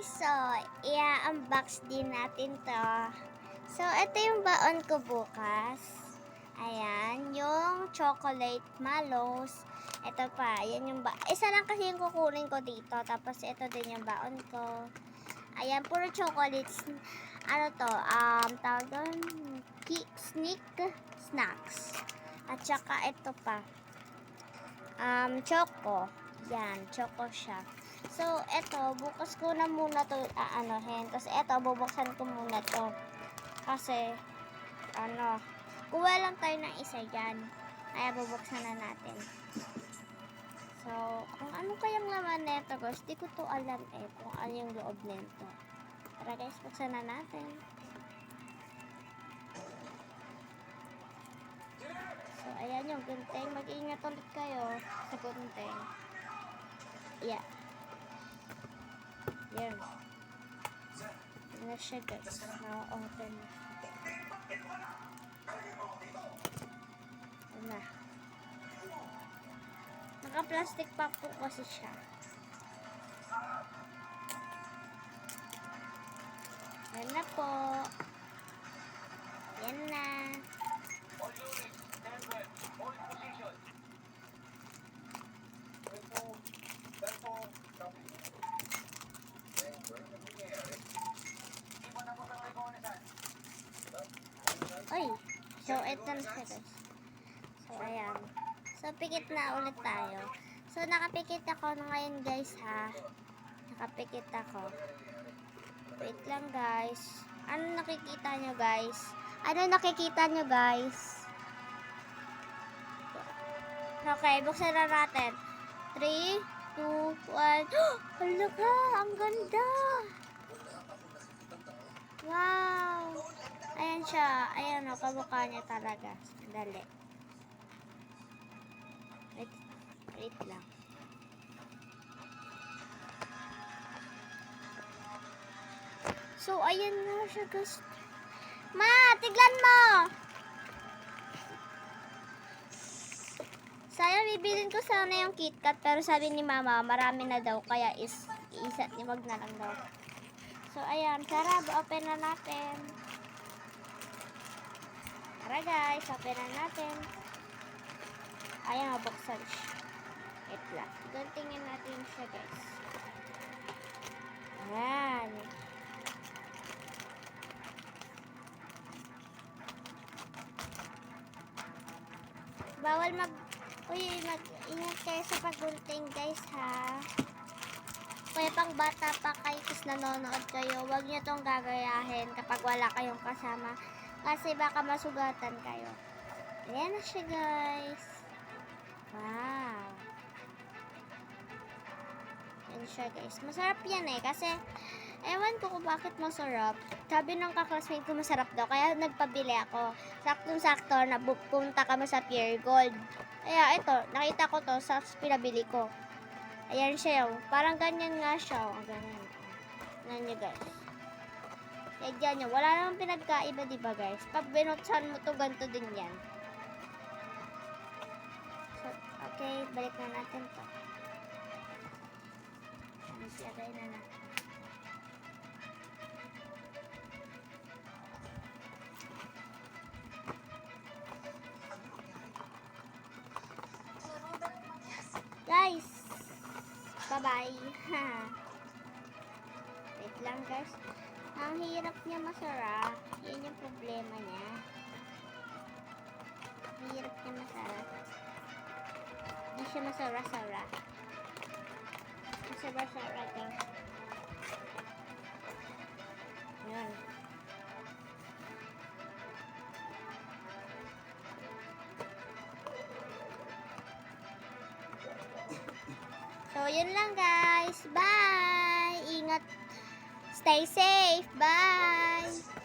guys, so i-unbox din natin to. So ito yung baon ko bukas. Ayan, yung chocolate mallows. Ito pa, yan yung isa lang kasi yung kukunin ko dito. Tapos ito din yung baon ko. Ayan, puro chocolates. Ano to, tawag doon, sneak snacks. At saka ito pa, choco. Yan, choco siya. So, eto, bukas ko na muna to aanohin. Tapos, eto, bubuksan ko muna to. Kasi, kuha lang tayo ng isa yan. Kaya, bubuksan na natin. So, kung ano kayang laman neto, guys, di ko to alam kung ano yung loob nito. Tara, guys, buksan na natin. So, ayan yung gunting. Mag-ingat ulit kayo sa gunting. Yeah. Yan. Yan na siya, guys. Now, open na siya. Yan na. Naka-plastic pa po kasi siya. Yan na po. Yan na. Oy, so ito na siya, guys. So ayan. So pikit na ulit tayo. So nakapikit ako na ngayon, guys, ha. Nakapikit ako. Wait lang, guys. Ano nakikita nyo, guys? Ano nakikita nyo, guys? Okay, buksan na natin. 3, 2, 1. Hala ka, ang ganda. Wow. Ayan siya. Ayan o, kamukha niya talaga. Dali. Wait lang. So, ayan na siya, guys. Ma, tiglan mo! Sayang, bibilin ko sana yung KitKat, pero sabi ni Mama, marami na daw, kaya wag na lang daw. So, ayan. Tara, open na natin. Tara, guys. Open na natin. Ayan, mabuksan siya. Wait lang. Guntingin natin siya, guys. Ayan. Bawal mag-ingat kayo sa paggunting, guys, ha. Kaya pang bata pa kayo, tapos nanonood kayo, huwag nyo tong gagayahin kapag wala kayong kasama. Kasi baka masugatan kayo. Ayan na siya, guys. Wow. Ayan siya, guys. Masarap yan kasi ewan ko kung bakit masarap. Sabi ng kaklasmate ko masarap daw, kaya nagpabili ako. Saktong-sakto na pupunta kami sa Pure Gold. Kaya ito, nakita ko to sa pinabili ko. Ayan siya yung, parang ganyan nga siya. Ganyan. Ganyan niya, guys. Kaya dyan yun. Wala namang pinagkaiba, diba, guys? Pag binuksan mo to, ganito din yan. So, okay, balik na natin to. Ilagay na natin. Guys, bye-bye. Wait lang, guys. Ang hirap niya masara. Yan yung problema niya. Ang hirap niya masara. Hindi siya masara-sara. Masara-sara, guys. Yan. So, yun lang, guys. Bye! Ingat. Stay safe. Bye!